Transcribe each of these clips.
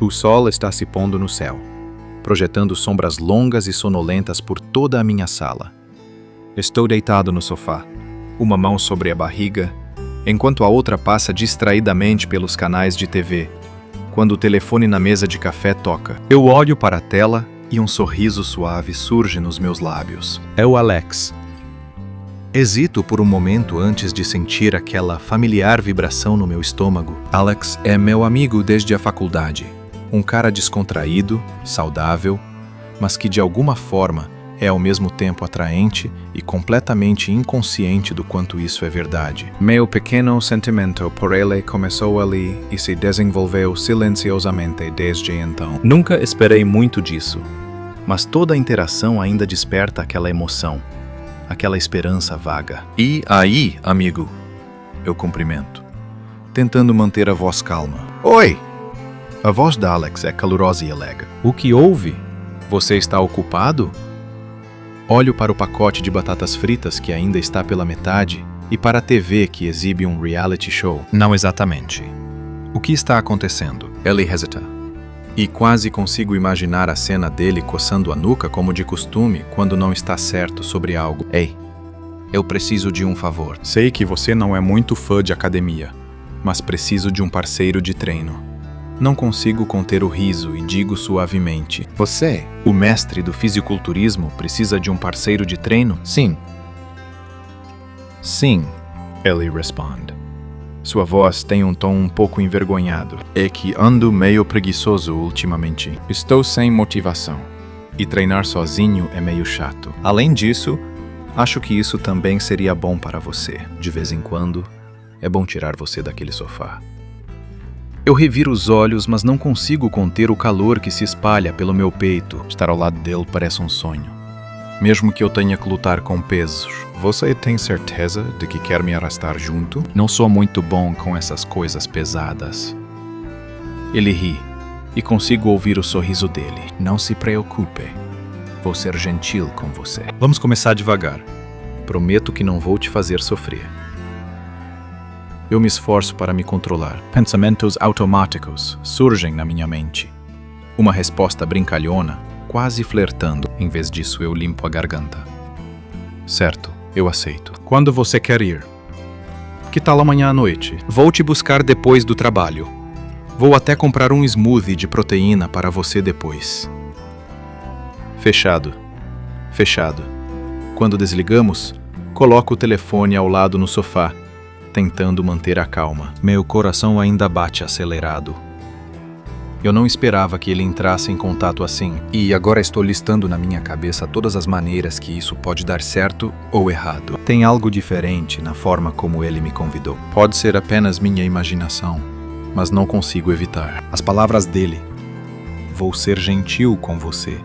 O sol está se pondo no céu, projetando sombras longas e sonolentas por toda a minha sala. Estou deitado no sofá, uma mão sobre a barriga, enquanto a outra passa distraidamente pelos canais de TV, quando o telefone na mesa de café toca. Eu olho para a tela e um sorriso suave surge nos meus lábios. É o Alex. Hesito por um momento antes de sentir aquela familiar vibração no meu estômago. Alex é meu amigo desde a faculdade. Um cara descontraído, saudável, mas que de alguma forma é ao mesmo tempo atraente e completamente inconsciente do quanto isso é verdade. Meu pequeno sentimento por ele começou ali e se desenvolveu silenciosamente desde então. Nunca esperei muito disso, mas toda a interação ainda desperta aquela emoção, aquela esperança vaga. E aí, amigo? Eu cumprimento, tentando manter a voz calma. Oi! A voz da Alex é calorosa e alegre. O que houve? Você está ocupado? Olho para o pacote de batatas fritas que ainda está pela metade e para a TV que exibe um reality show. Não exatamente. O que está acontecendo? Ele hesita. E quase consigo imaginar a cena dele coçando a nuca como de costume quando não está certo sobre algo. Ei, eu preciso de um favor. Sei que você não é muito fã de academia, mas preciso de um parceiro de treino. Não consigo conter o riso e digo suavemente. Você, o mestre do fisiculturismo, precisa de um parceiro de treino? Sim. Sim, ele responde. Sua voz tem um tom um pouco envergonhado. É que ando meio preguiçoso ultimamente. Estou sem motivação. E treinar sozinho é meio chato. Além disso, acho que isso também seria bom para você. De vez em quando, é bom tirar você daquele sofá. Eu reviro os olhos, mas não consigo conter o calor que se espalha pelo meu peito. Estar ao lado dele parece um sonho. Mesmo que eu tenha que lutar com pesos. Você tem certeza de que quer me arrastar junto? Não sou muito bom com essas coisas pesadas. Ele ri, e consigo ouvir o sorriso dele. Não se preocupe. Vou ser gentil com você. Vamos começar devagar. Prometo que não vou te fazer sofrer. Eu me esforço para me controlar. Pensamentos automáticos surgem na minha mente. Uma resposta brincalhona, quase flertando. Em vez disso, eu limpo a garganta. Certo, eu aceito. Quando você quer ir? Que tal amanhã à noite? Vou te buscar depois do trabalho. Vou até comprar um smoothie de proteína para você depois. Fechado. Fechado. Quando desligamos, coloco o telefone ao lado no sofá, tentando manter a calma. Meu coração ainda bate acelerado. Eu não esperava que ele entrasse em contato assim, e agora estou listando na minha cabeça todas as maneiras que isso pode dar certo ou errado. Tem algo diferente na forma como ele me convidou. Pode ser apenas minha imaginação, mas não consigo evitar. As palavras dele. Vou ser gentil com você.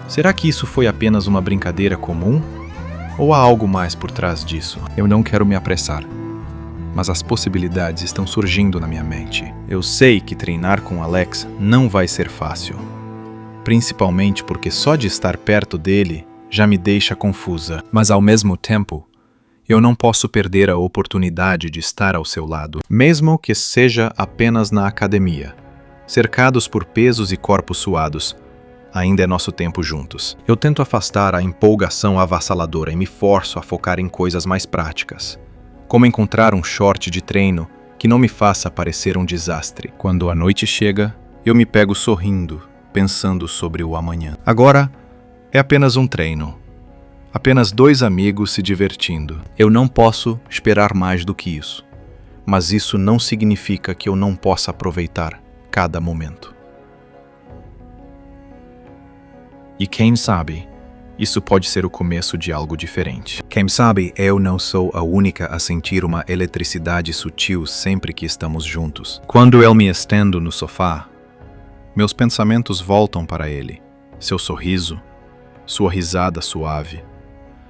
Será que isso foi apenas uma brincadeira comum? Ou há algo mais por trás disso? Eu não quero me apressar, mas as possibilidades estão surgindo na minha mente. Eu sei que treinar com Alex não vai ser fácil, principalmente porque só de estar perto dele já me deixa confusa. Mas ao mesmo tempo, eu não posso perder a oportunidade de estar ao seu lado, mesmo que seja apenas na academia, cercados por pesos e corpos suados. Ainda é nosso tempo juntos. Eu tento afastar a empolgação avassaladora e me forço a focar em coisas mais práticas, como encontrar um short de treino que não me faça parecer um desastre. Quando a noite chega, eu me pego sorrindo, pensando sobre o amanhã. Agora é apenas um treino. Apenas dois amigos se divertindo. Eu não posso esperar mais do que isso. Mas isso não significa que eu não possa aproveitar cada momento. E quem sabe, isso pode ser o começo de algo diferente. Quem sabe eu não sou a única a sentir uma eletricidade sutil sempre que estamos juntos. Quando eu me estendo no sofá, meus pensamentos voltam para ele. Seu sorriso, sua risada suave,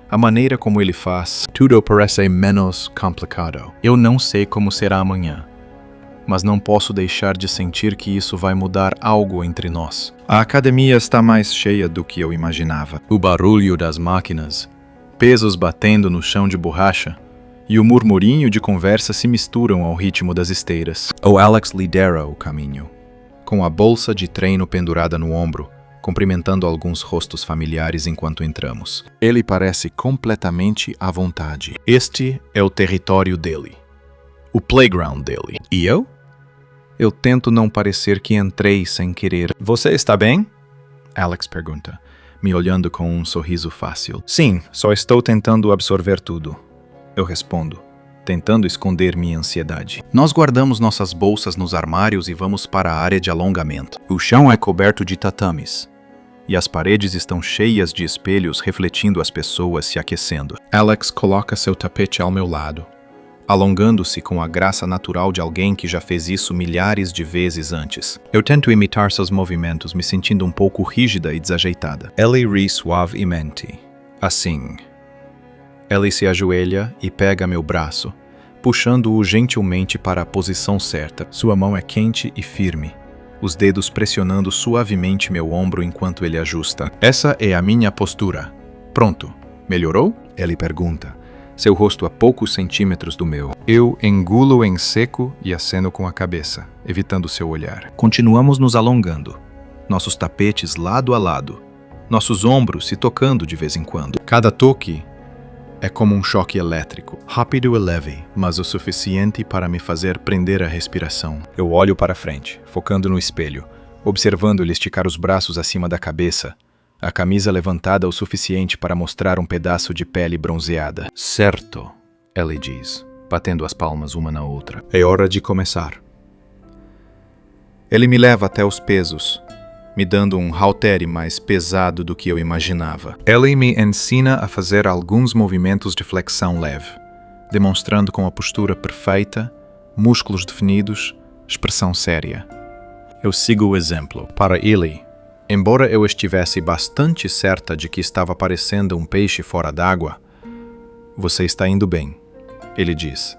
a maneira como ele faz, tudo parece menos complicado. Eu não sei como será amanhã, mas não posso deixar de sentir que isso vai mudar algo entre nós. A academia está mais cheia do que eu imaginava. O barulho das máquinas, pesos batendo no chão de borracha, e o murmurinho de conversa se misturam ao ritmo das esteiras. O Alex lidera o caminho, com a bolsa de treino pendurada no ombro, cumprimentando alguns rostos familiares enquanto entramos. Ele parece completamente à vontade. Este é o território dele. O playground dele. E eu? Eu tento não parecer que entrei sem querer. Você está bem? Alex pergunta, me olhando com um sorriso fácil. Sim, só estou tentando absorver tudo. Eu respondo, tentando esconder minha ansiedade. Nós guardamos nossas bolsas nos armários e vamos para a área de alongamento. O chão é coberto de tatames, e as paredes estão cheias de espelhos refletindo as pessoas se aquecendo. Alex coloca seu tapete ao meu lado, alongando-se com a graça natural de alguém que já fez isso milhares de vezes antes. Eu tento imitar seus movimentos, me sentindo um pouco rígida e desajeitada. Ellie ri suavemente. Assim. Ellie se ajoelha e pega meu braço, puxando-o gentilmente para a posição certa. Sua mão é quente e firme, os dedos pressionando suavemente meu ombro enquanto ele ajusta. Essa é a minha postura. Pronto. Melhorou? Ellie pergunta, seu rosto a poucos centímetros do meu. Eu engulo em seco e aceno com a cabeça, evitando seu olhar. Continuamos nos alongando, nossos tapetes lado a lado, nossos ombros se tocando de vez em quando. Cada toque é como um choque elétrico, rápido e leve, mas o suficiente para me fazer prender a respiração. Eu olho para frente, focando no espelho, observando ele esticar os braços acima da cabeça, a camisa levantada o suficiente para mostrar um pedaço de pele bronzeada. Certo, Ellie diz, batendo as palmas uma na outra. É hora de começar. Ele me leva até os pesos, me dando um haltere mais pesado do que eu imaginava. Ellie me ensina a fazer alguns movimentos de flexão leve, demonstrando com a postura perfeita, músculos definidos, expressão séria. Eu sigo o exemplo. Para Ellie, embora eu estivesse bastante certa de que estava parecendo um peixe fora d'água, você está indo bem, ele diz,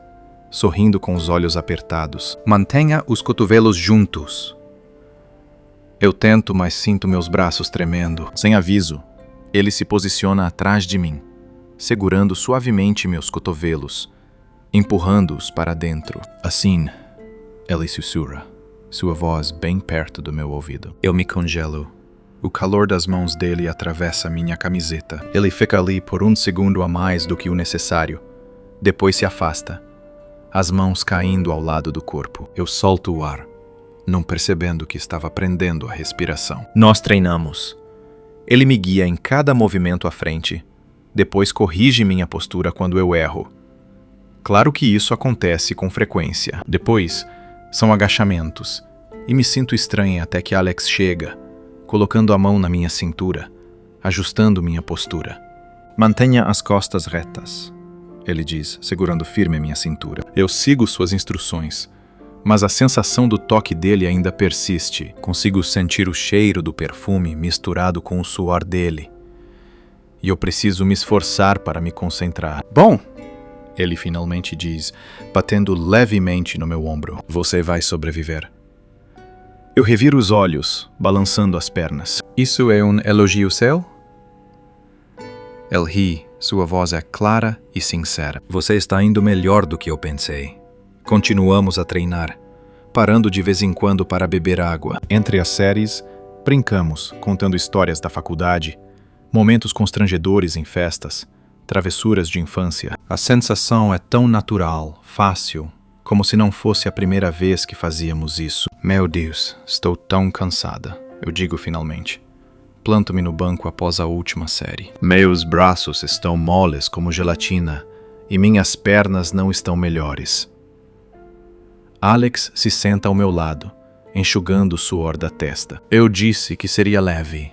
sorrindo com os olhos apertados. Mantenha os cotovelos juntos. Eu tento, mas sinto meus braços tremendo. Sem aviso, ele se posiciona atrás de mim, segurando suavemente meus cotovelos, empurrando-os para dentro. Assim, ele sussurra, sua voz bem perto do meu ouvido. Eu me congelo. O calor das mãos dele atravessa minha camiseta. Ele fica ali por um segundo a mais do que o necessário. Depois se afasta, as mãos caindo ao lado do corpo. Eu solto o ar, não percebendo que estava prendendo a respiração. Nós treinamos. Ele me guia em cada movimento à frente, depois corrige minha postura quando eu erro. Claro que isso acontece com frequência. Depois, são agachamentos, e me sinto estranha até que Alex chega, colocando a mão na minha cintura, ajustando minha postura. Mantenha as costas retas, ele diz, segurando firme a minha cintura. Eu sigo suas instruções, mas a sensação do toque dele ainda persiste. Consigo sentir o cheiro do perfume misturado com o suor dele. E eu preciso me esforçar para me concentrar. Bom, ele finalmente diz, batendo levemente no meu ombro. Você vai sobreviver. Eu reviro os olhos, balançando as pernas. Isso é um elogio seu? Ele ri, sua voz é clara e sincera. Você está indo melhor do que eu pensei. Continuamos a treinar, parando de vez em quando para beber água. Entre as séries, brincamos, contando histórias da faculdade, momentos constrangedores em festas, travessuras de infância. A sensação é tão natural, fácil, como se não fosse a primeira vez que fazíamos isso. Meu Deus, estou tão cansada, eu digo finalmente. Planto-me no banco após a última série. Meus braços estão moles como gelatina e minhas pernas não estão melhores. Alex se senta ao meu lado, enxugando o suor da testa. Eu disse que seria leve.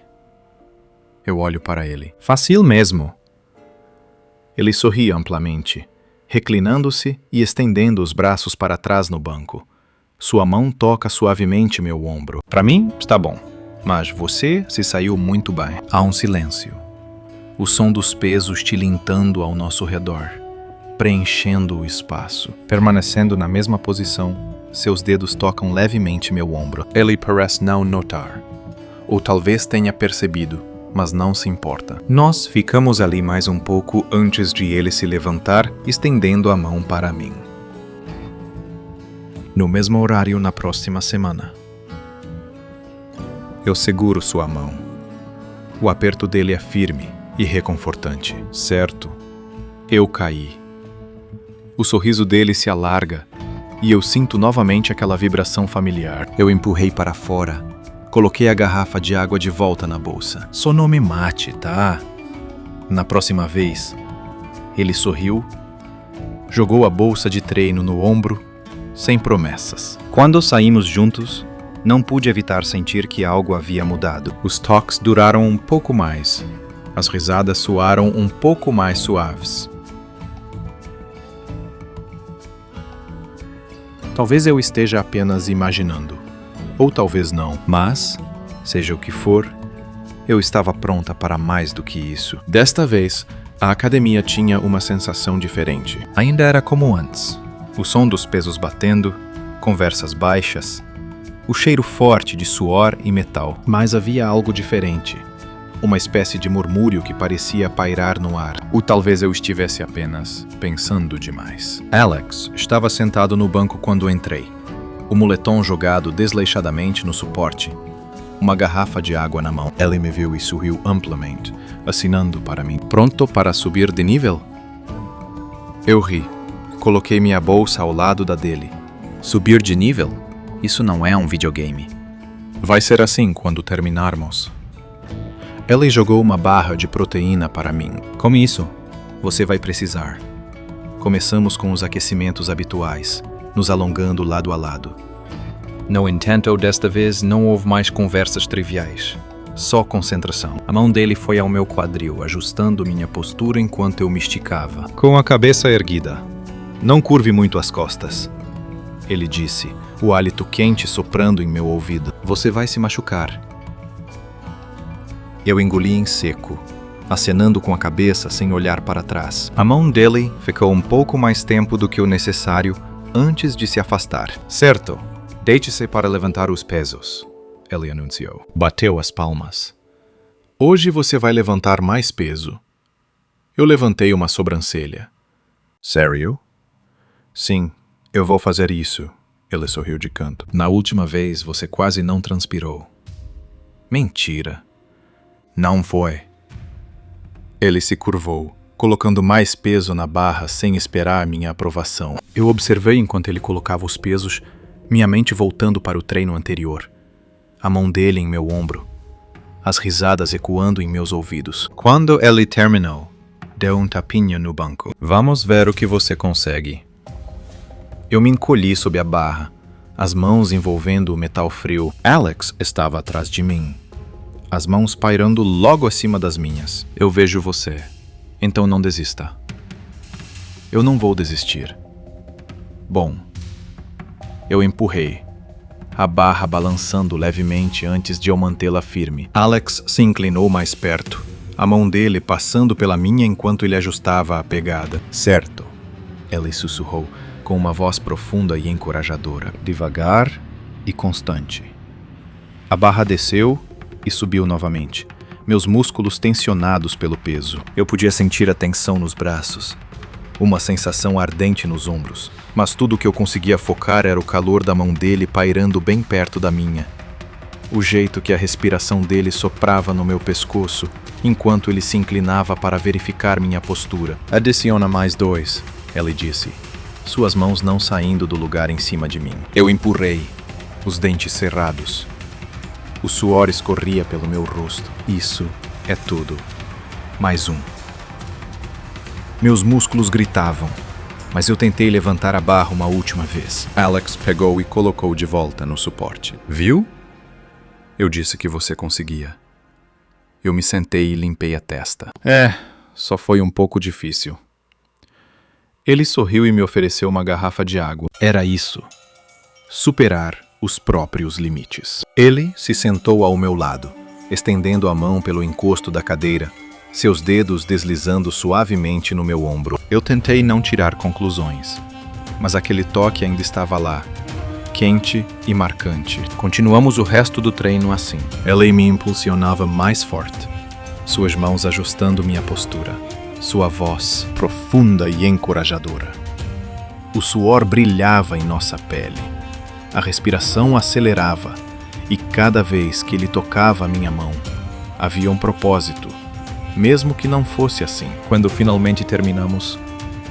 Eu olho para ele. Fácil mesmo. Ele sorri amplamente, reclinando-se e estendendo os braços para trás no banco. Sua mão toca suavemente meu ombro. Para mim, está bom, mas você se saiu muito bem. Há um silêncio. O som dos pesos tilintando ao nosso redor, preenchendo o espaço. Permanecendo na mesma posição, seus dedos tocam levemente meu ombro. Ele parece não notar, ou talvez tenha percebido, mas não se importa. Nós ficamos ali mais um pouco antes de ele se levantar, estendendo a mão para mim. No mesmo horário na próxima semana. Eu seguro sua mão. O aperto dele é firme e reconfortante. Certo, eu caí. O sorriso dele se alarga e eu sinto novamente aquela vibração familiar. Eu empurrei para fora. Coloquei a garrafa de água de volta na bolsa. Só não me mate, tá? Na próxima vez, ele sorriu, jogou a bolsa de treino no ombro, sem promessas. Quando saímos juntos, não pude evitar sentir que algo havia mudado. Os toques duraram um pouco mais. As risadas soaram um pouco mais suaves. Talvez eu esteja apenas imaginando. Ou talvez não. Mas, seja o que for, eu estava pronta para mais do que isso. Desta vez, a academia tinha uma sensação diferente. Ainda era como antes. O som dos pesos batendo, conversas baixas, o cheiro forte de suor e metal. Mas havia algo diferente. Uma espécie de murmúrio que parecia pairar no ar. Ou talvez eu estivesse apenas pensando demais. Alex estava sentado no banco quando entrei. O moletom jogado desleixadamente no suporte. Uma garrafa de água na mão. Ele me viu e sorriu amplamente, assinando para mim. Pronto para subir de nível? Eu ri. Coloquei minha bolsa ao lado da dele. Subir de nível? Isso não é um videogame. Vai ser assim quando terminarmos. Ele jogou uma barra de proteína para mim. Come isso. Você vai precisar. Começamos com os aquecimentos habituais, nos alongando lado a lado. No entanto, desta vez não houve mais conversas triviais. Só concentração. A mão dele foi ao meu quadril, ajustando minha postura enquanto eu me esticava. Com a cabeça erguida. Não curve muito as costas. Ele disse, o hálito quente soprando em meu ouvido. Você vai se machucar. Eu engoli em seco, acenando com a cabeça sem olhar para trás. A mão dele ficou um pouco mais tempo do que o necessário antes de se afastar. Certo, deite-se para levantar os pesos, ele anunciou. Bateu as palmas. Hoje você vai levantar mais peso. Eu levantei uma sobrancelha. Sério? Sim, eu vou fazer isso, ele sorriu de canto. Na última vez você quase não transpirou. Mentira. Não foi. Ele se curvou, colocando mais peso na barra sem esperar minha aprovação. Eu observei enquanto ele colocava os pesos, minha mente voltando para o treino anterior. A mão dele em meu ombro, as risadas ecoando em meus ouvidos. Quando ele terminou, deu um tapinha no banco. Vamos ver o que você consegue. Eu me encolhi sob a barra, as mãos envolvendo o metal frio. Alex estava atrás de mim, as mãos pairando logo acima das minhas. Eu vejo você, então não desista. Eu não vou desistir. Bom, eu empurrei, a barra balançando levemente antes de eu mantê-la firme. Alex se inclinou mais perto, a mão dele passando pela minha enquanto ele ajustava a pegada. Certo, ele sussurrou, com uma voz profunda e encorajadora, devagar e constante. A barra desceu e subiu novamente, meus músculos tensionados pelo peso. Eu podia sentir a tensão nos braços, uma sensação ardente nos ombros, mas tudo o que eu conseguia focar era o calor da mão dele pairando bem perto da minha. O jeito que a respiração dele soprava no meu pescoço, enquanto ele se inclinava para verificar minha postura. Adiciona mais 2, ele disse, suas mãos não saindo do lugar em cima de mim. Eu empurrei, os dentes cerrados. O suor escorria pelo meu rosto. Isso é tudo. Mais um. Meus músculos gritavam, mas eu tentei levantar a barra uma última vez. Alex pegou e colocou de volta no suporte. Viu? Eu disse que você conseguia. Eu me sentei e limpei a testa. Só foi um pouco difícil. Ele sorriu e me ofereceu uma garrafa de água. Era isso. Superar os próprios limites. Ele se sentou ao meu lado, estendendo a mão pelo encosto da cadeira, seus dedos deslizando suavemente no meu ombro. Eu tentei não tirar conclusões, mas aquele toque ainda estava lá, quente e marcante. Continuamos o resto do treino assim. Ele me impulsionava mais forte, suas mãos ajustando minha postura, sua voz profunda e encorajadora. O suor brilhava em nossa pele. A respiração acelerava, E cada vez que ele tocava a minha mão, havia um propósito, mesmo que não fosse assim. Quando finalmente terminamos,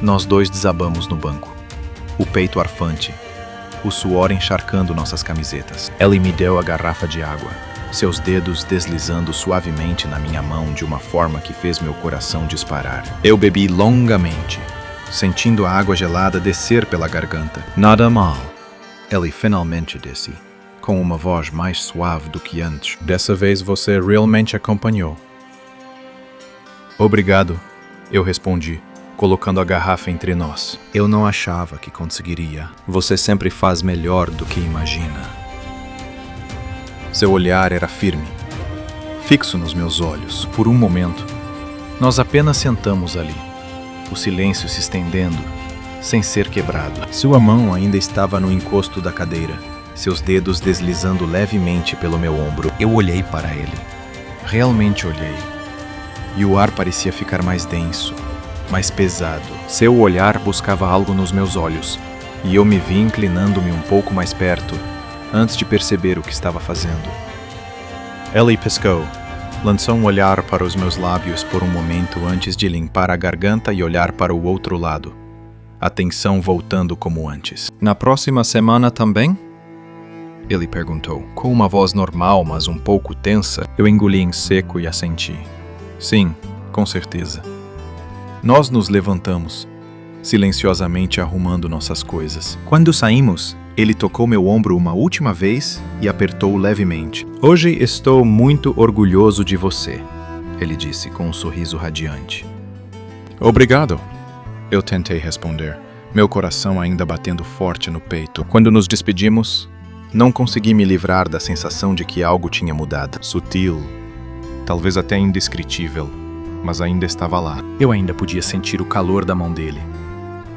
nós dois desabamos no banco, o peito arfante, o suor encharcando nossas camisetas. Ellie me deu a garrafa de água, seus dedos deslizando suavemente na minha mão de uma forma que fez meu coração disparar. Eu bebi longamente, sentindo a água gelada descer pela garganta. Nada mal, Ellie finalmente disse, com uma voz mais suave do que antes. Dessa vez você realmente acompanhou. Obrigado, eu respondi, colocando a garrafa entre nós. Eu não achava que conseguiria. Você sempre faz melhor do que imagina. Seu olhar era firme, fixo nos meus olhos. Por um momento, nós apenas sentamos ali, o silêncio se estendendo, sem ser quebrado. Sua mão ainda estava no encosto da cadeira, seus dedos deslizando levemente pelo meu ombro. Eu olhei para ele. Realmente olhei. E o ar parecia ficar mais denso, mais pesado. Seu olhar buscava algo nos meus olhos, e eu me vi inclinando-me um pouco mais perto, antes de perceber o que estava fazendo. Ellie piscou, lançou um olhar para os meus lábios por um momento antes de limpar a garganta e olhar para o outro lado, a tensão voltando como antes. Na próxima semana também? Ele perguntou, com uma voz normal, mas um pouco tensa. Eu engoli em seco e assenti. Sim, com certeza. Nós nos levantamos, silenciosamente arrumando nossas coisas. Quando saímos, ele tocou meu ombro uma última vez e apertou levemente. Hoje estou muito orgulhoso de você, ele disse com um sorriso radiante. Obrigado, eu tentei responder, meu coração ainda batendo forte no peito. Quando nos despedimos, não consegui me livrar da sensação de que algo tinha mudado. Sutil, talvez até indescritível, mas ainda estava lá. Eu ainda podia sentir o calor da mão dele.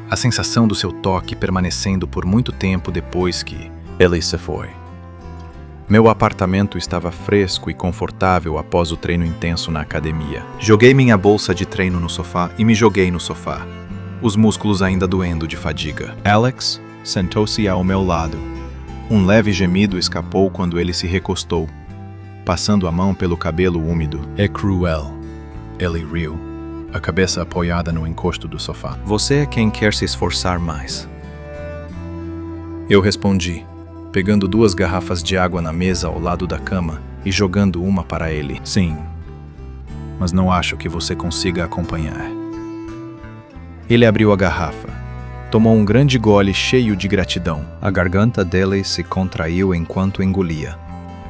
A sensação do seu toque permanecendo por muito tempo depois que ele se foi. Meu apartamento estava fresco e confortável após o treino intenso na academia. Joguei minha bolsa de treino no sofá e me joguei no sofá, os músculos ainda doendo de fadiga. Alex sentou-se ao meu lado. Um leve gemido escapou quando ele se recostou, passando a mão pelo cabelo úmido. É cruel, ele riu, a cabeça apoiada no encosto do sofá. Você é quem quer se esforçar mais. Eu respondi, pegando 2 garrafas de água na mesa ao lado da cama e jogando uma para ele. Sim, mas não acho que você consiga acompanhar. Ele abriu a garrafa, tomou um grande gole cheio de gratidão. A garganta dele se contraiu enquanto engolia,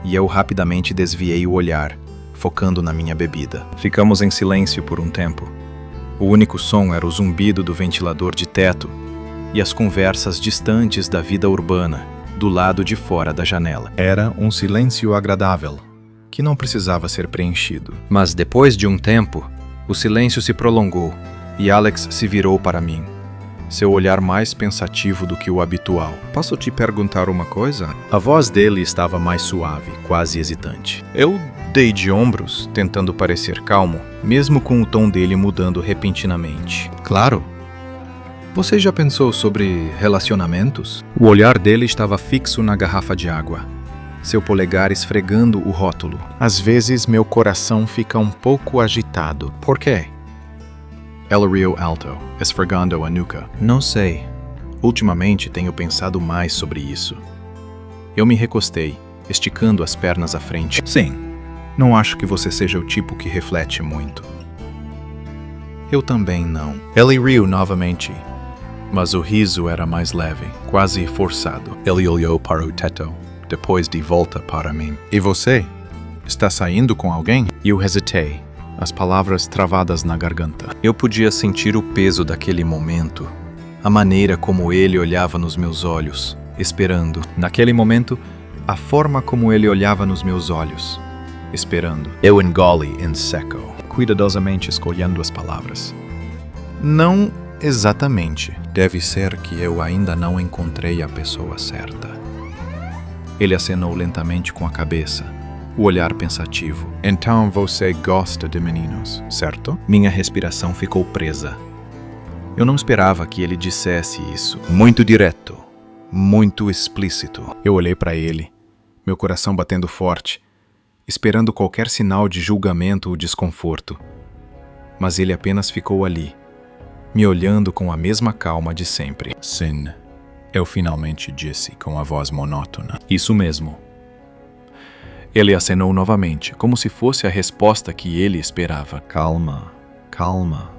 e eu rapidamente desviei o olhar, focando na minha bebida. Ficamos em silêncio por um tempo. O único som era o zumbido do ventilador de teto e as conversas distantes da vida urbana, do lado de fora da janela. Era um silêncio agradável, que não precisava ser preenchido. Mas depois de um tempo, o silêncio se prolongou e Alex se virou para mim, seu olhar mais pensativo do que o habitual. Posso te perguntar uma coisa? A voz dele estava mais suave, quase hesitante. Eu dei de ombros, tentando parecer calmo, mesmo com o tom dele mudando repentinamente. Claro. Você já pensou sobre relacionamentos? O olhar dele estava fixo na garrafa de água, seu polegar esfregando o rótulo. Às vezes meu coração fica um pouco agitado. Por quê? Ela riu alto, esfregando a nuca. Não sei. Ultimamente tenho pensado mais sobre isso. Eu me recostei, esticando as pernas à frente. Sim, não acho que você seja o tipo que reflete muito. Eu também não. Ele riu novamente, mas o riso era mais leve, quase forçado. Ele olhou para o teto, depois de volta para mim. E você? Está saindo com alguém? Eu hesitei, as palavras travadas na garganta. Eu podia sentir o peso daquele momento, a maneira como ele olhava nos meus olhos, esperando. Naquele momento, a forma como ele olhava nos meus olhos, esperando. Eu engoli em seco, cuidadosamente escolhendo as palavras. Não exatamente. Deve ser que eu ainda não encontrei a pessoa certa. Ele acenou lentamente com a cabeça, o olhar pensativo. Então você gosta de meninos, certo? Minha respiração ficou presa. Eu não esperava que ele dissesse isso. Muito direto, muito explícito. Eu olhei para ele, meu coração batendo forte, esperando qualquer sinal de julgamento ou desconforto. Mas ele apenas ficou ali, me olhando com a mesma calma de sempre. Sim, eu finalmente disse com a voz monótona. Isso mesmo. Ele acenou novamente, como se fosse a resposta que ele esperava. Calma, calma,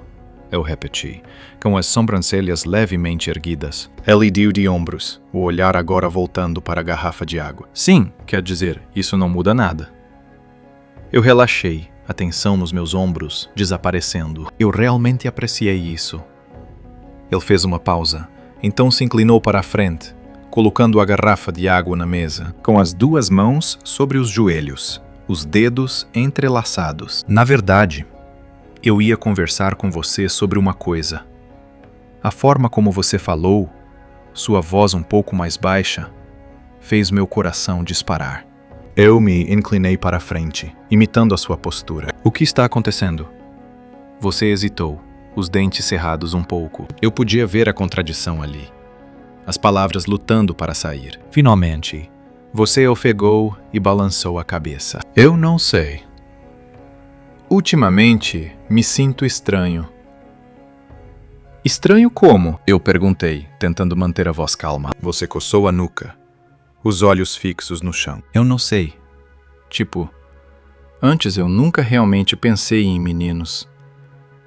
eu repeti, com as sobrancelhas levemente erguidas. Ele deu de ombros, o olhar agora voltando para a garrafa de água. Sim, quer dizer, isso não muda nada. Eu relaxei, a tensão nos meus ombros desaparecendo. Eu realmente apreciei isso. Ele fez uma pausa, então se inclinou para a frente, colocando a garrafa de água na mesa, com as duas mãos sobre os joelhos, os dedos entrelaçados. Na verdade, eu ia conversar com você sobre uma coisa. A forma como você falou, sua voz um pouco mais baixa, fez meu coração disparar. Eu me inclinei para a frente, imitando a sua postura. O que está acontecendo? Você hesitou, os dentes cerrados um pouco. Eu podia ver a contradição ali. As palavras lutando para sair. Finalmente, você ofegou e balançou a cabeça. Eu não sei. Ultimamente, me sinto estranho. Estranho como? Eu perguntei, tentando manter a voz calma. Você coçou a nuca, os olhos fixos no chão. Eu não sei. Tipo, antes eu nunca realmente pensei em meninos.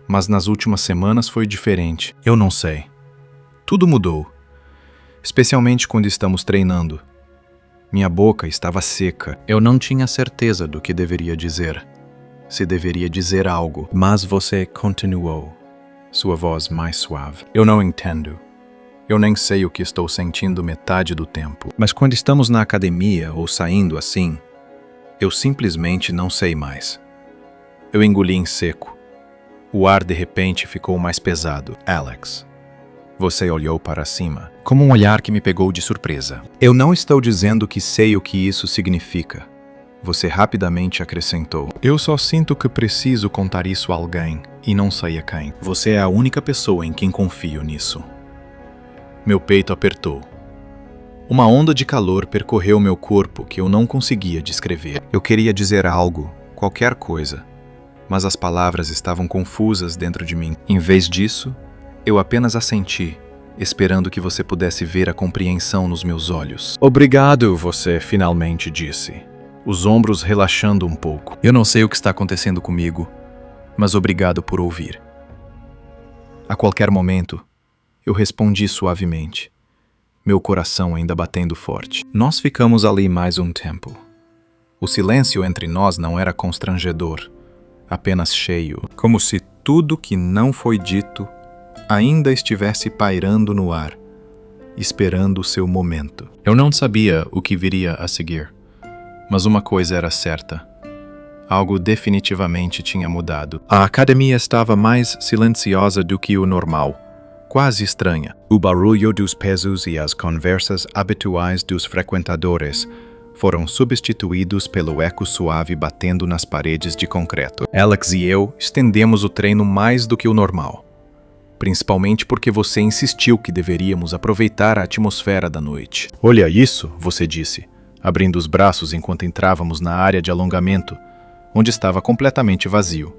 Mas nas últimas semanas foi diferente. Eu não sei. Tudo mudou. Especialmente quando estamos treinando. Minha boca estava seca. Eu não tinha certeza do que deveria dizer. Se deveria dizer algo. Mas você continuou. Sua voz mais suave. Eu não entendo. Eu nem sei o que estou sentindo metade do tempo. Mas quando estamos na academia ou saindo assim, eu simplesmente não sei mais. Eu engoli em seco. O ar de repente ficou mais pesado. Alex. Você olhou para cima, como um olhar que me pegou de surpresa. Eu não estou dizendo que sei o que isso significa. Você rapidamente acrescentou. Eu só sinto que preciso contar isso a alguém, e não sei a quem. Você é a única pessoa em quem confio nisso. Meu peito apertou. Uma onda de calor percorreu meu corpo que eu não conseguia descrever. Eu queria dizer algo, qualquer coisa, mas as palavras estavam confusas dentro de mim. Em vez disso, eu apenas assenti, esperando que você pudesse ver a compreensão nos meus olhos. Obrigado, você finalmente disse, os ombros relaxando um pouco. Eu não sei o que está acontecendo comigo, mas obrigado por ouvir. A qualquer momento, eu respondi suavemente, meu coração ainda batendo forte. Nós ficamos ali mais um tempo. O silêncio entre nós não era constrangedor, apenas cheio, como se tudo que não foi dito ainda estivesse pairando no ar, esperando o seu momento. Eu não sabia o que viria a seguir, mas uma coisa era certa. Algo definitivamente tinha mudado. A academia estava mais silenciosa do que o normal, quase estranha. O barulho dos pesos e as conversas habituais dos frequentadores foram substituídos pelo eco suave batendo nas paredes de concreto. Alex e eu estendemos o treino mais do que o normal, principalmente porque você insistiu que deveríamos aproveitar a atmosfera da noite. Olha isso, você disse, abrindo os braços enquanto entrávamos na área de alongamento, onde estava completamente vazio.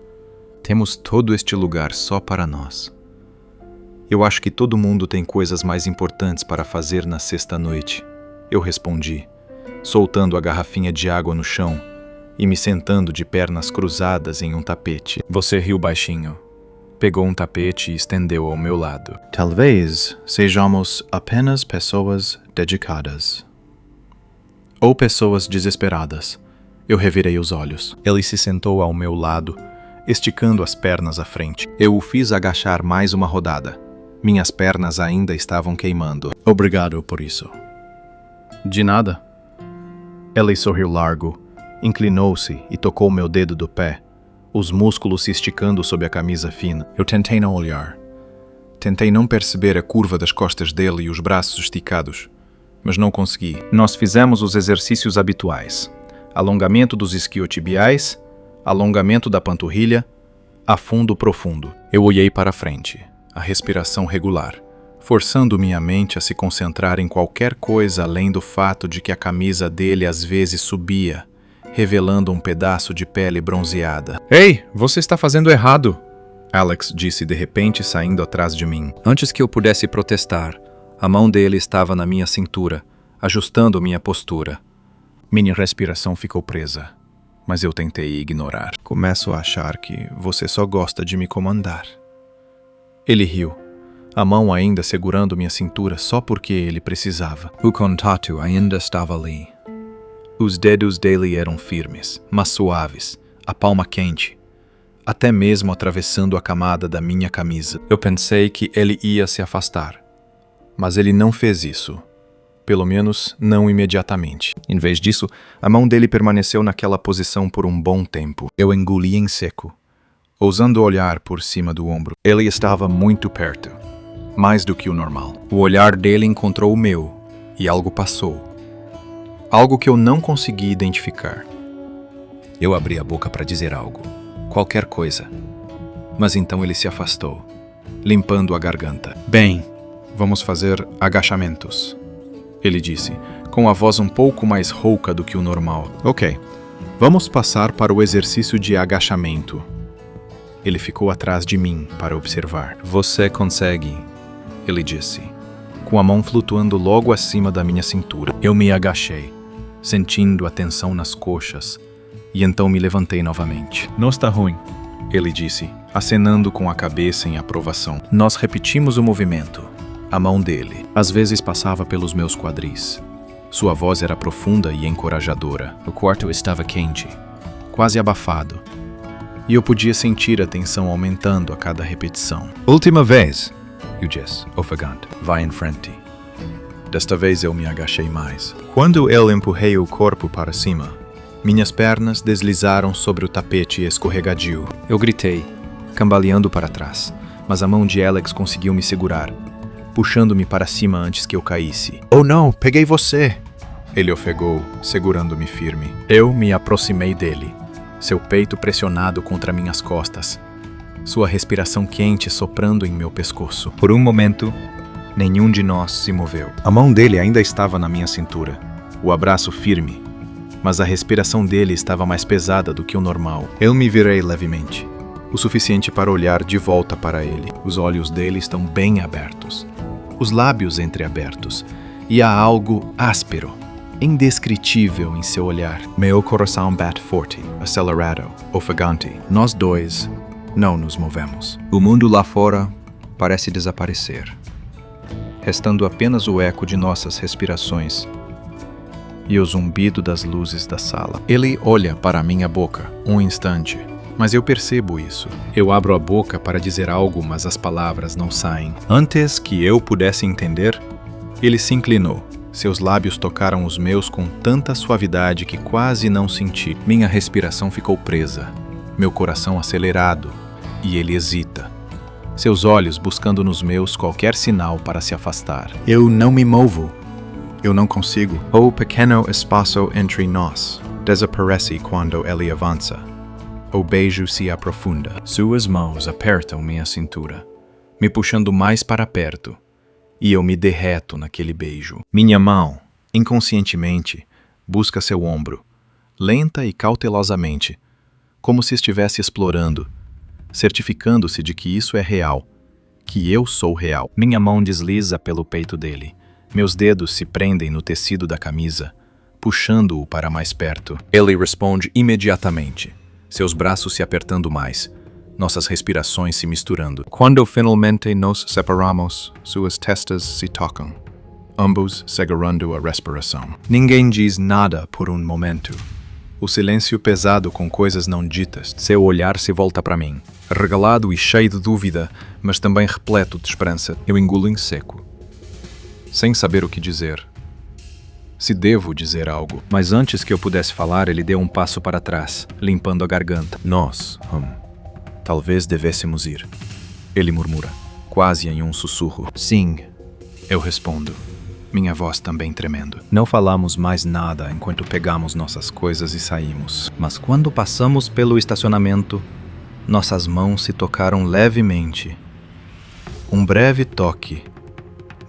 Temos todo este lugar só para nós. Eu acho que todo mundo tem coisas mais importantes para fazer na sexta-noite, eu respondi, soltando a garrafinha de água no chão e me sentando de pernas cruzadas em um tapete. Você riu baixinho. Pegou um tapete e estendeu ao meu lado. Talvez sejamos apenas pessoas dedicadas. Ou pessoas desesperadas. Eu revirei os olhos. Ele se sentou ao meu lado, esticando as pernas à frente. Eu o fiz agachar mais uma rodada. Minhas pernas ainda estavam queimando. Obrigado por isso. De nada. Ele sorriu largo, inclinou-se e tocou meu dedo do pé, os músculos se esticando sob a camisa fina. Eu tentei não olhar. Tentei não perceber a curva das costas dele e os braços esticados, mas não consegui. Nós fizemos os exercícios habituais. Alongamento dos isquiotibiais, alongamento da panturrilha, afundo profundo. Eu olhei para frente, a respiração regular, forçando minha mente a se concentrar em qualquer coisa além do fato de que a camisa dele às vezes subia, revelando um pedaço de pele bronzeada. Ei, você está fazendo errado! Alex disse de repente, saindo atrás de mim. Antes que eu pudesse protestar, a mão dele estava na minha cintura, ajustando minha postura. Minha respiração ficou presa, mas eu tentei ignorar. Começo a achar que você só gosta de me comandar. Ele riu, a mão ainda segurando minha cintura só porque ele precisava. O contato ainda estava ali. Os dedos dele eram firmes, mas suaves, a palma quente, até mesmo atravessando a camada da minha camisa. Eu pensei que ele ia se afastar, mas ele não fez isso. Pelo menos, não imediatamente. Em vez disso, a mão dele permaneceu naquela posição por um bom tempo. Eu engoli em seco, ousando olhar por cima do ombro. Ele estava muito perto, mais do que o normal. O olhar dele encontrou o meu, e algo passou. Algo que eu não consegui identificar. Eu abri a boca para dizer algo, qualquer coisa. Mas então ele se afastou, limpando a garganta. Bem, vamos fazer agachamentos, ele disse, com a voz um pouco mais rouca do que o normal. Ok, vamos passar para o exercício de agachamento. Ele ficou atrás de mim para observar. Você consegue, ele disse, com a mão flutuando logo acima da minha cintura. Eu me agachei, sentindo a tensão nas coxas, e então me levantei novamente. Não está ruim, ele disse, acenando com a cabeça em aprovação. Nós repetimos o movimento. A mão dele, às vezes, passava pelos meus quadris. Sua voz era profunda e encorajadora. O quarto estava quente, quase abafado, e eu podia sentir a tensão aumentando a cada repetição. Última vez, eu disse, ofegante. Vai em frente. Desta vez eu me agachei mais. Quando eu empurrei o corpo para cima, minhas pernas deslizaram sobre o tapete escorregadio. Eu gritei, cambaleando para trás, mas a mão de Alex conseguiu me segurar, puxando-me para cima antes que eu caísse. Oh não, peguei você! Ele ofegou, segurando-me firme. Eu me aproximei dele, seu peito pressionado contra minhas costas, sua respiração quente soprando em meu pescoço. Por um momento, nenhum de nós se moveu. A mão dele ainda estava na minha cintura, o abraço firme, mas a respiração dele estava mais pesada do que o normal. Eu me virei levemente, o suficiente para olhar de volta para ele. Os olhos dele estão bem abertos, os lábios entreabertos, e há algo áspero, indescritível em seu olhar. Meu coração bate forte, acelerado, ofegante. Nós dois não nos movemos. O mundo lá fora parece desaparecer, restando apenas o eco de nossas respirações e o zumbido das luzes da sala. Ele olha para a minha boca um instante, mas eu percebo isso. Eu abro a boca para dizer algo, mas as palavras não saem. Antes que eu pudesse entender, ele se inclinou. Seus lábios tocaram os meus com tanta suavidade que quase não senti. Minha respiração ficou presa, meu coração acelerado, e ele hesita, seus olhos buscando nos meus qualquer sinal para se afastar. Eu não me movo. Eu não consigo. O pequeno espaço entre nós desaparece quando ele avança. O beijo se aprofunda. Suas mãos apertam minha cintura, me puxando mais para perto, e eu me derreto naquele beijo. Minha mão, inconscientemente, busca seu ombro, lenta e cautelosamente, como se estivesse explorando, certificando-se de que isso é real, que eu sou real. Minha mão desliza pelo peito dele. Meus dedos se prendem no tecido da camisa, puxando-o para mais perto. Ele responde imediatamente, seus braços se apertando mais, nossas respirações se misturando. Quando finalmente nos separamos, suas testas se tocam, ambos segurando a respiração. Ninguém diz nada por um momento. O silêncio pesado com coisas não ditas. Seu olhar se volta para mim, regalado e cheio de dúvida, mas também repleto de esperança. Eu engulo em seco, sem saber o que dizer. Se devo dizer algo. Mas antes que eu pudesse falar, ele deu um passo para trás, limpando a garganta. Nós, talvez devêssemos ir. Ele murmura, quase em um sussurro. Sim, eu respondo, minha voz também tremendo. Não falamos mais nada enquanto pegamos nossas coisas e saímos. Mas quando passamos pelo estacionamento, nossas mãos se tocaram levemente. Um breve toque,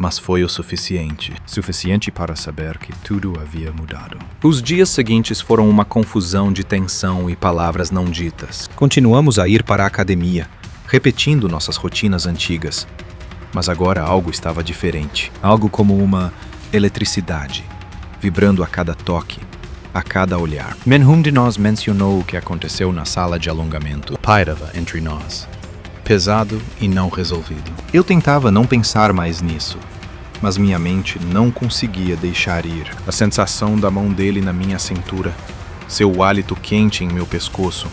mas foi o suficiente. Suficiente para saber que tudo havia mudado. Os dias seguintes foram uma confusão de tensão e palavras não ditas. Continuamos a ir para a academia, repetindo nossas rotinas antigas. Mas agora algo estava diferente. Algo como uma eletricidade, vibrando a cada toque, a cada olhar. Nenhum de nós mencionou o que aconteceu na sala de alongamento. Pairava entre nós. Pesado e não resolvido. Eu tentava não pensar mais nisso, mas minha mente não conseguia deixar ir. A sensação da mão dele na minha cintura, seu hálito quente em meu pescoço,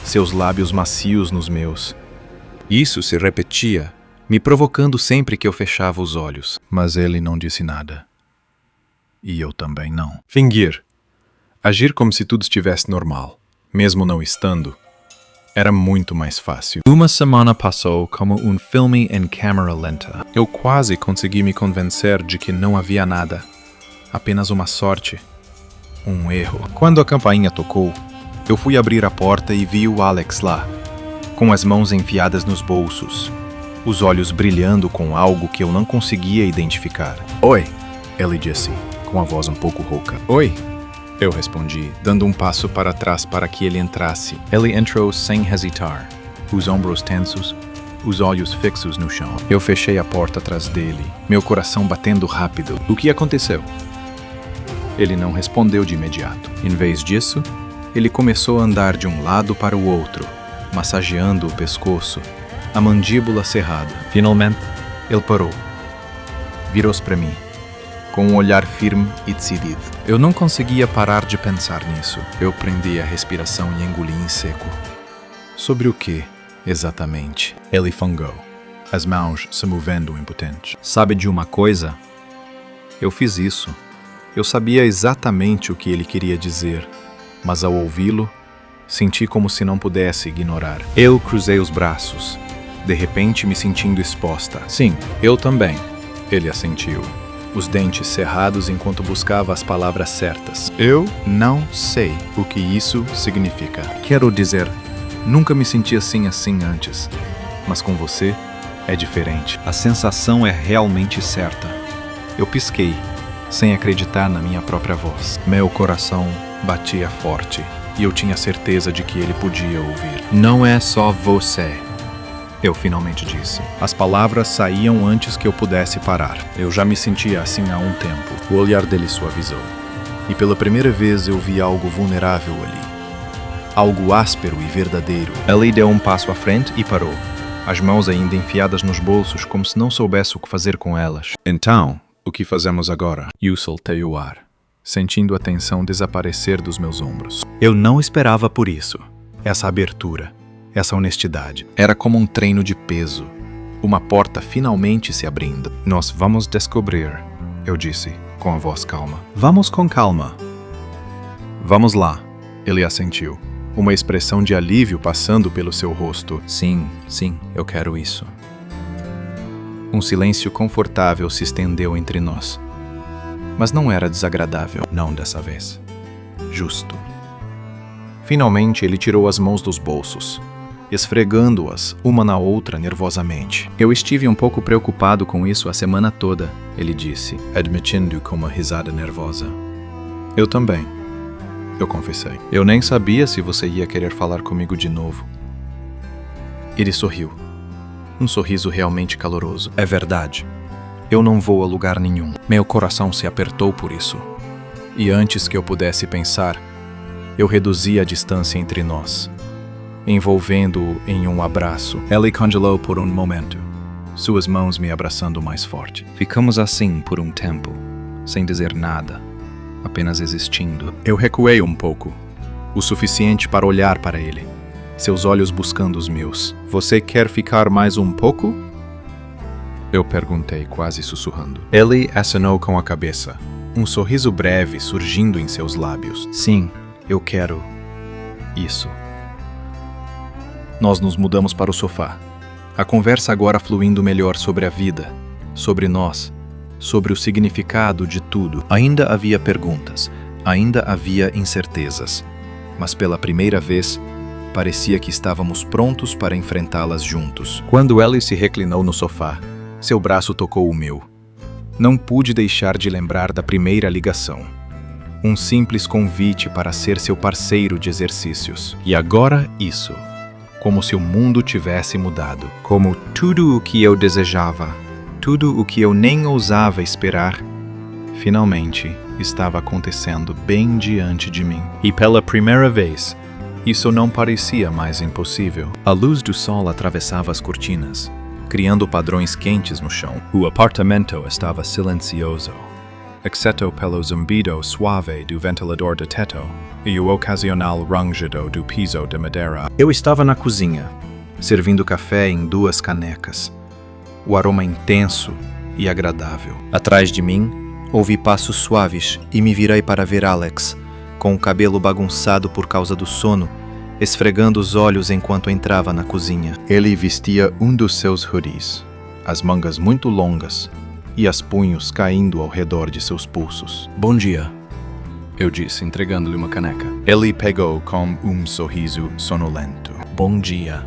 seus lábios macios nos meus. Isso se repetia, me provocando sempre que eu fechava os olhos. Mas ele não disse nada. E eu também não. Fingir. Agir como se tudo estivesse normal, mesmo não estando, era muito mais fácil. Uma semana passou como um filme em câmera lenta. Eu quase consegui me convencer de que não havia nada. Apenas uma sorte. Um erro. Quando a campainha tocou, eu fui abrir a porta e vi o Alex lá, com as mãos enfiadas nos bolsos, os olhos brilhando com algo que eu não conseguia identificar. Oi, ele disse, com a voz um pouco rouca. Oi, eu respondi, dando um passo para trás para que ele entrasse. Ele entrou sem hesitar, os ombros tensos, os olhos fixos no chão. Eu fechei a porta atrás dele, meu coração batendo rápido. O que aconteceu? Ele não respondeu de imediato. Em vez disso, ele começou a andar de um lado para o outro, massageando o pescoço, a mandíbula cerrada. Finalmente, ele parou. Virou-se para mim, com um olhar firme e decidido. Eu não conseguia parar de pensar nisso. Eu prendi a respiração e engoli em seco. Sobre o que, exatamente? Ele fungou, as mãos se movendo impotentes. Sabe de uma coisa? Eu fiz isso. Eu sabia exatamente o que ele queria dizer, mas ao ouvi-lo, senti como se não pudesse ignorar. Eu cruzei os braços, de repente me sentindo exposta. Sim, eu também, ele assentiu, os dentes cerrados enquanto buscava as palavras certas. Eu não sei o que isso significa. Quero dizer, nunca me senti assim antes, mas com você é diferente. A sensação é realmente certa. Eu pisquei, sem acreditar na minha própria voz. Meu coração batia forte e eu tinha certeza de que ele podia ouvir. Não é só você, eu finalmente disse. As palavras saíam antes que eu pudesse parar. Eu já me sentia assim há um tempo. O olhar dele suavizou. E pela primeira vez eu vi algo vulnerável ali. Algo áspero e verdadeiro. Ele deu um passo à frente e parou, as mãos ainda enfiadas nos bolsos como se não soubesse o que fazer com elas. Então, o que fazemos agora? Eu soltei o ar, sentindo a tensão desaparecer dos meus ombros. Eu não esperava por isso. Essa abertura, essa honestidade. Era como um treino de peso. Uma porta finalmente se abrindo. Nós vamos descobrir, eu disse, com a voz calma. Vamos com calma. Vamos lá, ele assentiu, uma expressão de alívio passando pelo seu rosto. Sim, eu quero isso. Um silêncio confortável se estendeu entre nós. Mas não era desagradável, não dessa vez. Justo. Finalmente ele tirou as mãos dos bolsos, esfregando-as uma na outra nervosamente. Eu estive um pouco preocupado com isso a semana toda, ele disse, admitindo com uma risada nervosa. Eu também, eu confessei. Eu nem sabia se você ia querer falar comigo de novo. Ele sorriu. Um sorriso realmente caloroso. É verdade. Eu não vou a lugar nenhum. Meu coração se apertou por isso. E antes que eu pudesse pensar, eu reduzi a distância entre nós, envolvendo-o em um abraço. Ele congelou por um momento, suas mãos me abraçando mais forte. Ficamos assim por um tempo, sem dizer nada, apenas existindo. Eu recuei um pouco, o suficiente para olhar para ele, seus olhos buscando os meus. Você quer ficar mais um pouco? Eu perguntei, quase sussurrando. Ele acenou com a cabeça, um sorriso breve surgindo em seus lábios. Sim, eu quero isso. Nós nos mudamos para o sofá. A conversa agora fluindo melhor sobre a vida, sobre nós, sobre o significado de tudo. Ainda havia perguntas, ainda havia incertezas, mas pela primeira vez, parecia que estávamos prontos para enfrentá-las juntos. Quando ele se reclinou no sofá, seu braço tocou o meu, Não pude deixar de lembrar da primeira ligação. Um simples convite para ser seu parceiro de exercícios. E agora isso. Como se o mundo tivesse mudado. Como tudo o que eu desejava, tudo o que eu nem ousava esperar, finalmente estava acontecendo bem diante de mim. E pela primeira vez, isso não parecia mais impossível. A luz do sol atravessava as cortinas, criando padrões quentes no chão. O apartamento estava silencioso, exceto pelo zumbido suave do ventilador de teto e o ocasional rangido do piso de madeira. Eu estava na cozinha, servindo café em 2 canecas. O aroma intenso e agradável. Atrás de mim, ouvi passos suaves e me virei para ver Alex, com o cabelo bagunçado por causa do sono, esfregando os olhos enquanto entrava na cozinha. Ele vestia um dos seus hoodies, as mangas muito longas e as punhos caindo ao redor de seus pulsos. Bom dia, eu disse, entregando-lhe uma caneca. Ele pegou com um sorriso sonolento. Bom dia.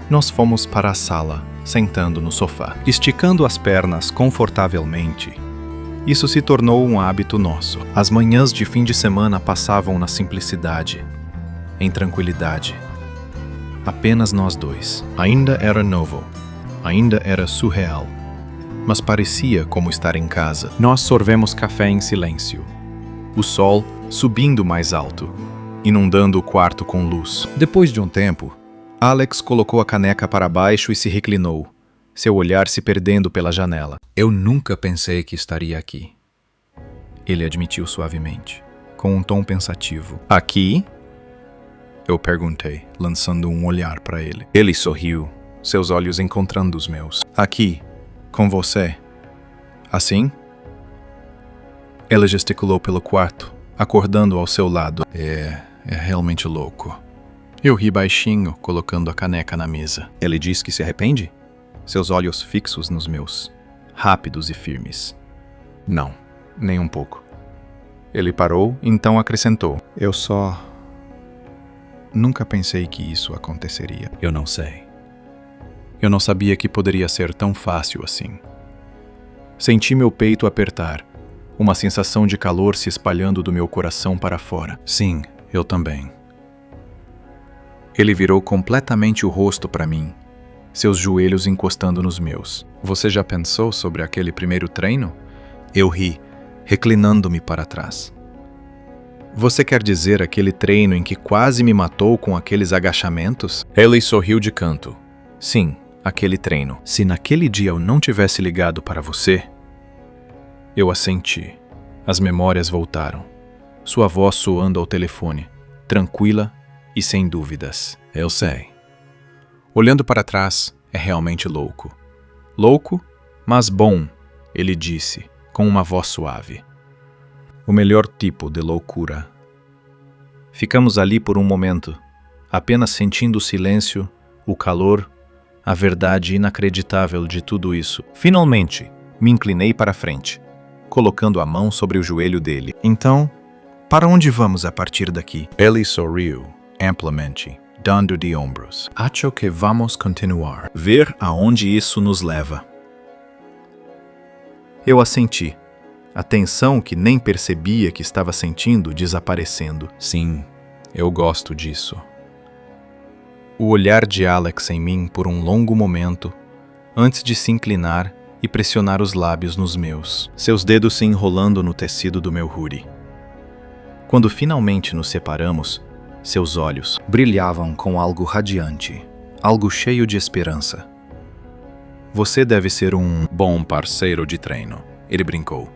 Nós fomos para a sala, sentando no sofá, esticando as pernas confortavelmente. Isso se tornou um hábito nosso. As manhãs de fim de semana passavam na simplicidade, em tranquilidade. Apenas nós dois. Ainda era novo, ainda era surreal, mas parecia como estar em casa. Nós sorvemos café em silêncio. O sol subindo mais alto, inundando o quarto com luz. Depois de um tempo, Alex colocou a caneca para baixo e se reclinou, seu olhar se perdendo pela janela. Eu nunca pensei que estaria aqui, ele admitiu suavemente, com um tom pensativo. Aqui? Eu perguntei, lançando um olhar para ele. Ele sorriu, seus olhos encontrando os meus. Aqui, com você. Assim? Ela gesticulou pelo quarto, acordando ao seu lado. É realmente louco. Eu ri baixinho, colocando a caneca na mesa. Ele diz que se arrepende? Seus olhos fixos nos meus, rápidos e firmes. Não, nem um pouco. Ele parou, então acrescentou. Eu só... nunca pensei que isso aconteceria. Eu não sei. Eu não sabia que poderia ser tão fácil assim. Senti meu peito apertar, uma sensação de calor se espalhando do meu coração para fora. Sim, eu também. Ele virou completamente o rosto para mim, seus joelhos encostando nos meus. Você já pensou sobre aquele primeiro treino? Eu ri, reclinando-me para trás. Você quer dizer aquele treino em que quase me matou com aqueles agachamentos? Ele sorriu de canto. Sim, aquele treino. Se naquele dia eu não tivesse ligado para você... Eu assenti. As memórias voltaram. Sua voz soando ao telefone, tranquila e sem dúvidas. Eu sei. Olhando para trás, é realmente louco. Louco, mas bom, ele disse, com uma voz suave. O melhor tipo de loucura. Ficamos ali por um momento, apenas sentindo o silêncio, o calor, a verdade inacreditável de tudo isso. Finalmente, me inclinei para frente, colocando a mão sobre o joelho dele. Então, para onde vamos a partir daqui? Ele sorriu, amplamente, dando de ombros. Acho que vamos continuar, ver aonde isso nos leva. Eu assenti, a tensão que nem percebia que estava sentindo desaparecendo. Sim, eu gosto disso. O olhar de Alex em mim por um longo momento, antes de se inclinar e pressionar os lábios nos meus, seus dedos se enrolando no tecido do meu hoodie. Quando finalmente nos separamos, seus olhos brilhavam com algo radiante, algo cheio de esperança. Você deve ser um bom parceiro de treino, ele brincou.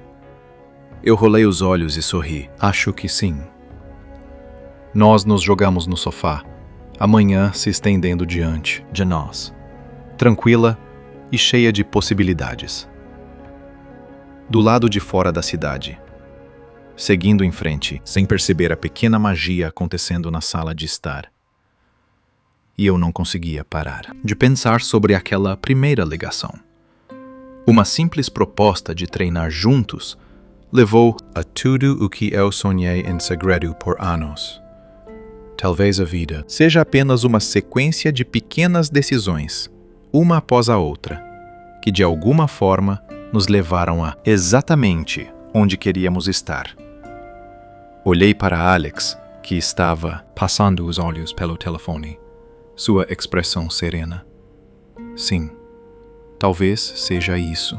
Eu rolei os olhos e sorri. Acho que sim. Nós nos jogamos no sofá, a manhã se estendendo diante de nós, tranquila e cheia de possibilidades. Do lado de fora da cidade, seguindo em frente, sem perceber a pequena magia acontecendo na sala de estar. E eu não conseguia parar de pensar sobre aquela primeira ligação. Uma simples proposta de treinar juntos levou a tudo o que eu sonhei em segredo por anos. Talvez a vida seja apenas uma sequência de pequenas decisões, uma após a outra, que de alguma forma nos levaram a exatamente onde queríamos estar. Olhei para Alex, que estava passando os olhos pelo telefone, sua expressão serena. Sim, talvez seja isso.